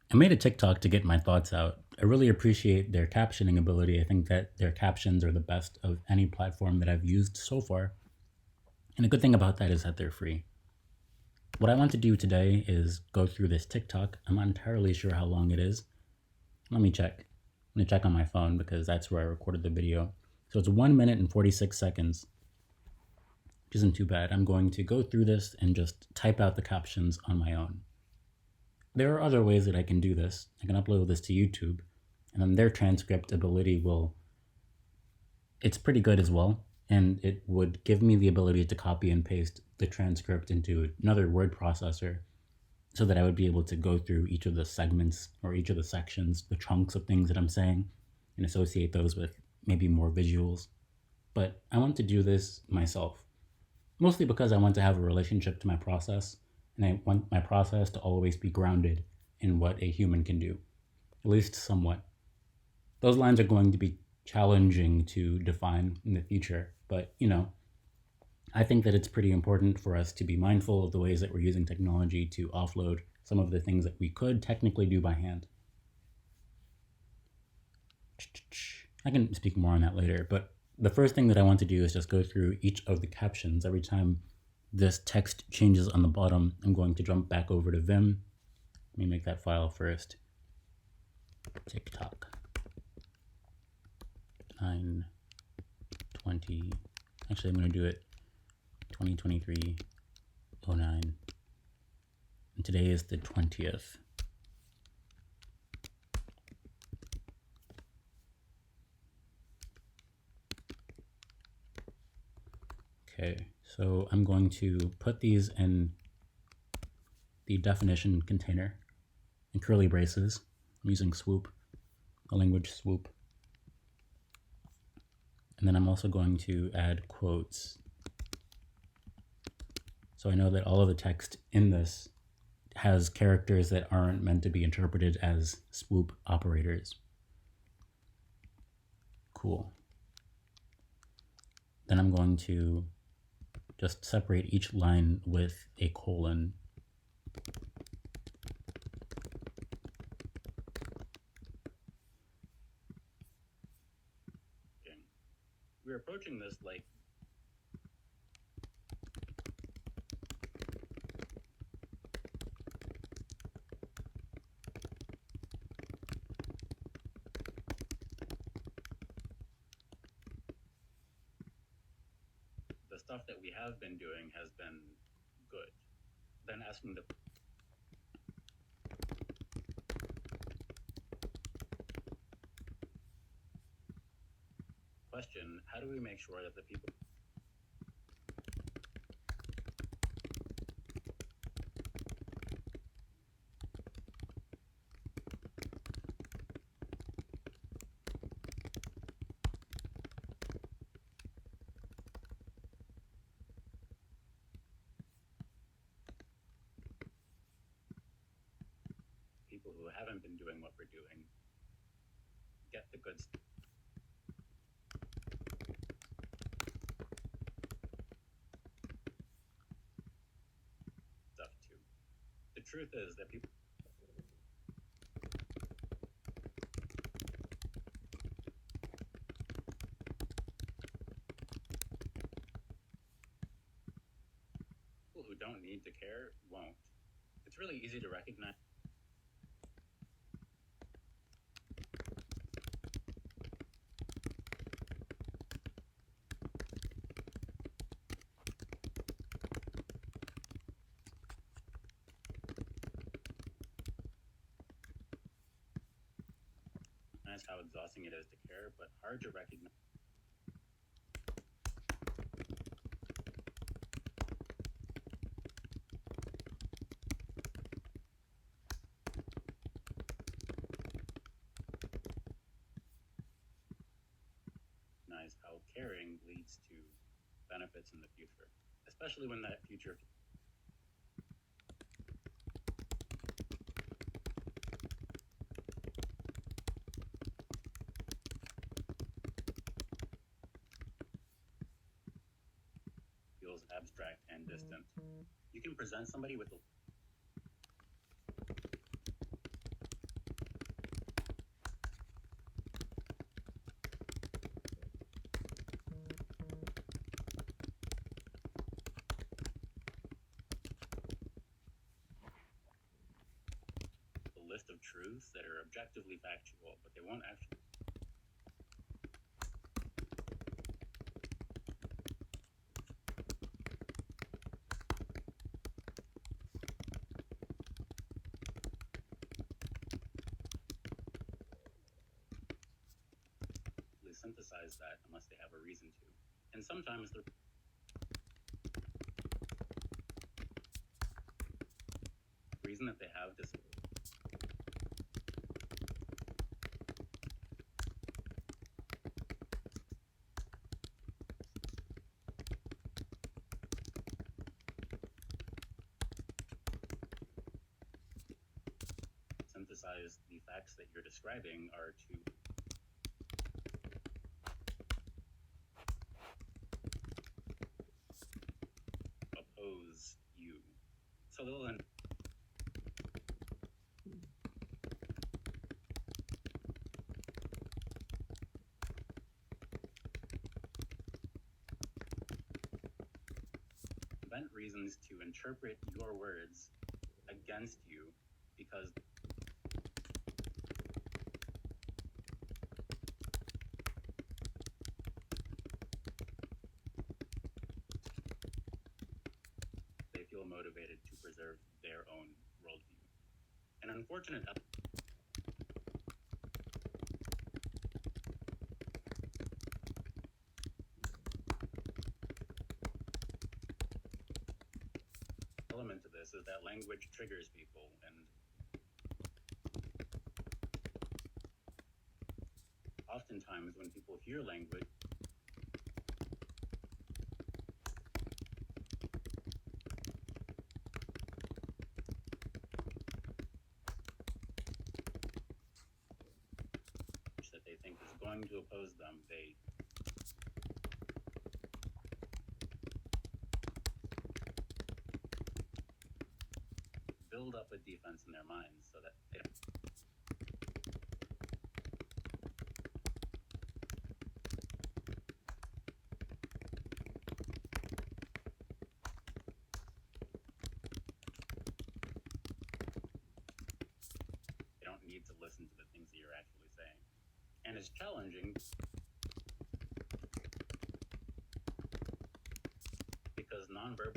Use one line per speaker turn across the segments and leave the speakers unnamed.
I made a TikTok to get my thoughts out. I really appreciate their captioning ability. I think that their captions are the best of any platform that I've used so far. And the good thing about that is that they're free. What I want to do today is go through this TikTok. I'm not entirely sure how long it is. Let me check. I'm gonna check on my phone because that's where I recorded the video. So it's 1 minute and 46 seconds, which isn't too bad. I'm going to go through this and just type out the captions on my own. There are other ways that I can do this. I can upload this to YouTube, and then their transcript ability it's pretty good as well. And it would give me the ability to copy and paste the transcript into another word processor so that I would be able to go through each of the segments or each of the sections, the chunks of things that I'm saying, and associate those with maybe more visuals. But I want to do this myself, mostly because I want to have a relationship to my process, and I want my process to always be grounded in what a human can do, at least somewhat. Those lines are going to be challenging to define in the future, but I think that it's pretty important for us to be mindful of the ways that we're using technology to offload some of the things that we could technically do by hand. I can speak more on that later, but the first thing that I want to do is just go through each of the captions. Every time this text changes on the bottom, I'm going to jump back over to Vim. Let me make that file first. TikTok 920. Actually, I'm going to do it 2023-09. And today is the 20th. Okay, so I'm going to put these in the definition container in curly braces. I'm using swoop, a language swoop. And then I'm also going to add quotes. So I know that all of the text in this has characters that aren't meant to be interpreted as swoop operators. Cool. Then I'm going to just separate each line with a colon. We're approaching this like the stuff that we have been doing has been good. Then asking the question, how do we make sure that the people who haven't been doing what we're doing get the good stuff too. The truth is that people who don't need to care won't. It's really easy to recognize how exhausting it is to care, but hard to recognize. How caring leads to benefits in the future, especially when that future feels abstract and distant. You can present somebody with list of truths that are objectively factual, but they won't actually synthesize that unless they have a reason to. And sometimes the reason that they have this synthesize the facts that you're describing are to oppose you. So they'll then invent reasons to interpret your words against you because they feel motivated to preserve their own worldview. An unfortunate element to this is that language triggers people, and oftentimes when people hear language, that they think is going to oppose them, they build up a defense in their minds so that they don't need to listen to the things that you're actually saying. And it's challenging because nonverbal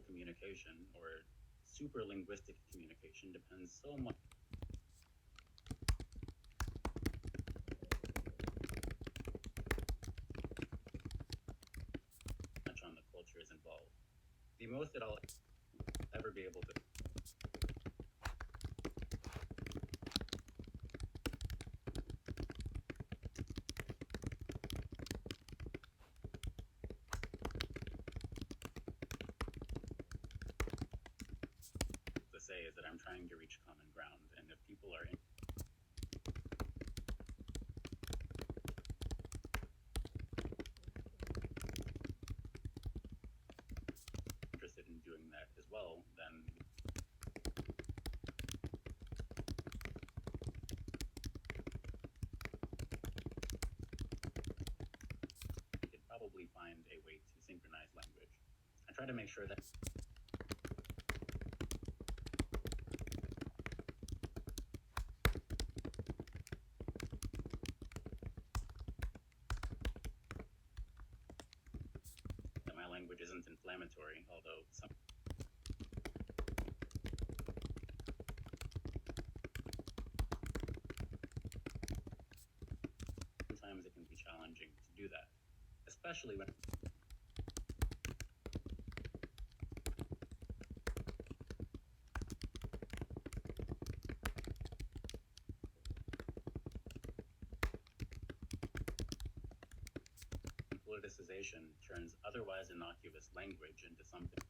communication or super linguistic communication depends so much on the cultures involved. The most that I'll ever be able to say is that I'm trying to reach common ground, and if people are interested in doing that as well, then we could probably find a way to synchronize language. I try to make sure that my language isn't inflammatory, although sometimes it can be challenging to do that, especially when politicization turns otherwise innocuous language into something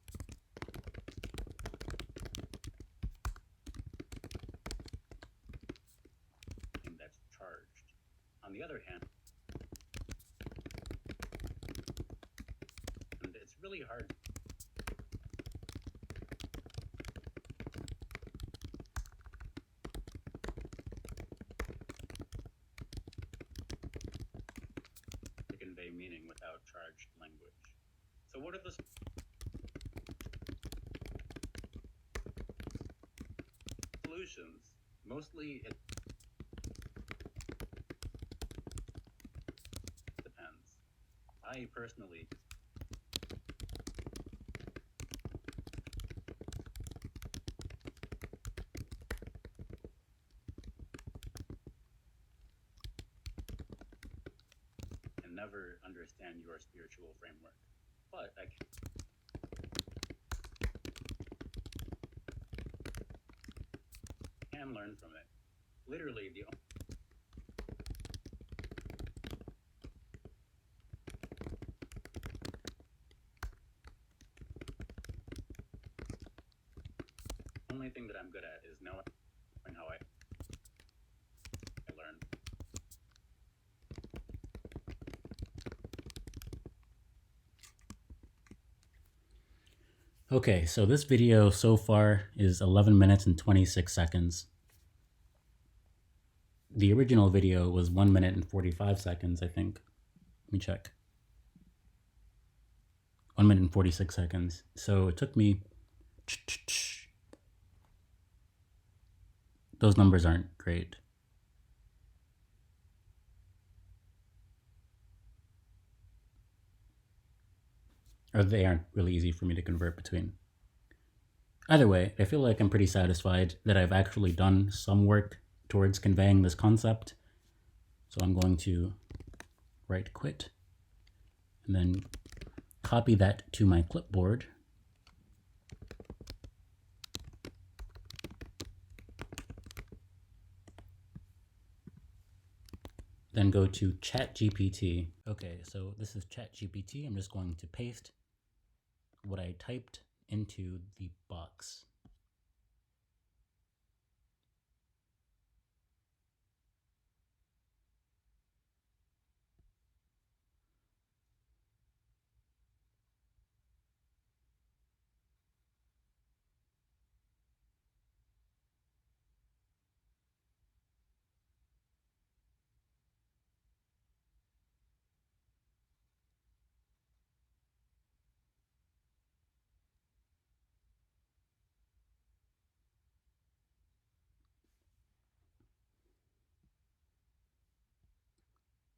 that's charged. On the other hand, and it's really hard about charged language. So what are the solutions? Mostly it depends. I personally can never understand your spiritual framework, but I can learn from it. Literally, the only thing that I'm good at is knowing how I learn. Okay, so this video so far is 11 minutes and 26 seconds. The original video was 1 minute and 45 seconds, I think. Let me check. 1 minute and 46 seconds. So it took me... Those numbers aren't great. Or they aren't really easy for me to convert between. Either way, I feel like I'm pretty satisfied that I've actually done some work towards conveying this concept. So I'm going to right quit and then copy that to my clipboard. Then go to ChatGPT. Okay, so this is ChatGPT. I'm just going to paste what I typed into the box.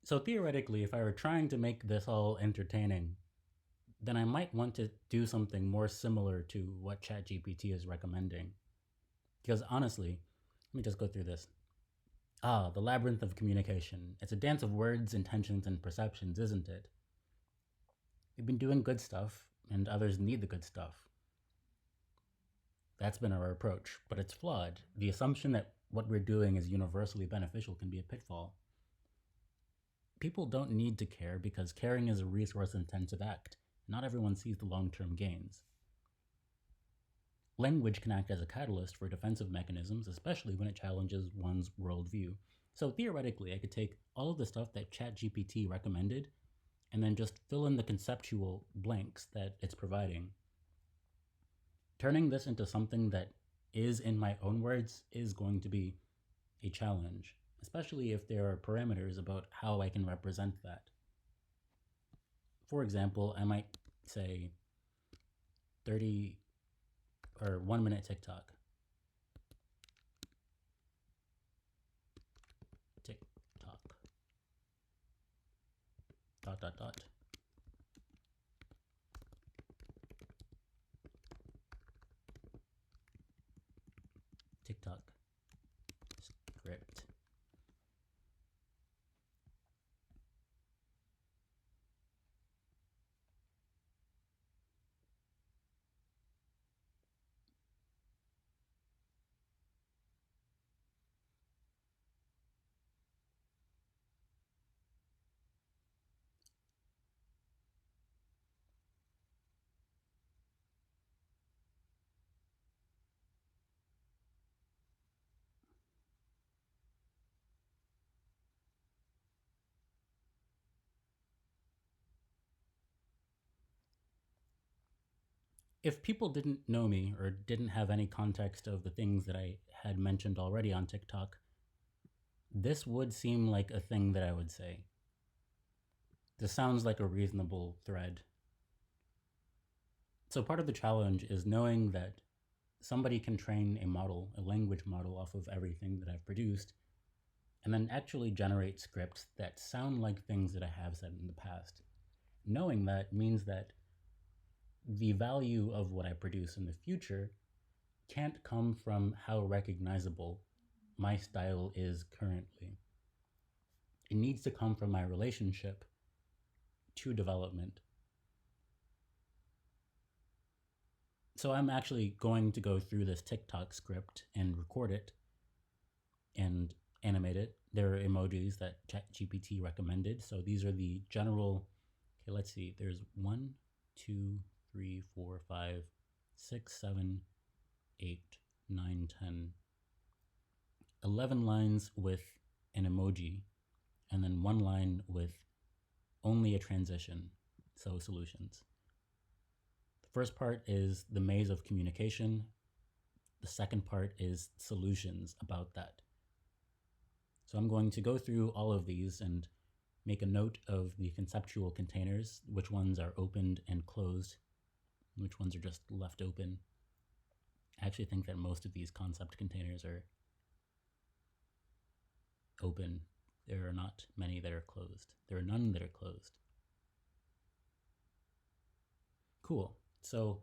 So theoretically, if I were trying to make this all entertaining, then I might want to do something more similar to what ChatGPT is recommending. Because honestly, let me just go through this. The labyrinth of communication. It's a dance of words, intentions, and perceptions, isn't it? We've been doing good stuff, and others need the good stuff. That's been our approach, but it's flawed. The assumption that what we're doing is universally beneficial can be a pitfall. People don't need to care because caring is a resource-intensive act. Not everyone sees the long-term gains. Language can act as a catalyst for defensive mechanisms, especially when it challenges one's worldview. So theoretically, I could take all of the stuff that ChatGPT recommended and then just fill in the conceptual blanks that it's providing. Turning this into something that is in my own words is going to be a challenge, especially if there are parameters about how I can represent that. For example, I might say 30 or 1 minute TikTok. TikTok. Dot dot dot. TikTok script. If people didn't know me or didn't have any context of the things that I had mentioned already on TikTok, this would seem like a thing that I would say. This sounds like a reasonable thread. So part of the challenge is knowing that somebody can train a model, a language model, off of everything that I've produced, and then actually generate scripts that sound like things that I have said in the past. Knowing that means that the value of what I produce in the future can't come from how recognizable my style is currently. It needs to come from my relationship to development. So I'm actually going to go through this TikTok script and record it and animate it. There are emojis that ChatGPT recommended. So these are the general. Okay, let's see. There's 1, 2, 3, 4, 5, 6, 7, 8, 9, 10, 11 lines with an emoji, and then one line with only a transition. So solutions. The first part is the maze of communication. The second part is solutions about that. So I'm going to go through all of these and make a note of the conceptual containers, which ones are opened and closed, which ones are just left open. I actually think that most of these concept containers are open. There are not many that are closed. There are none that are closed. Cool. So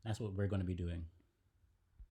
that's what we're going to be doing.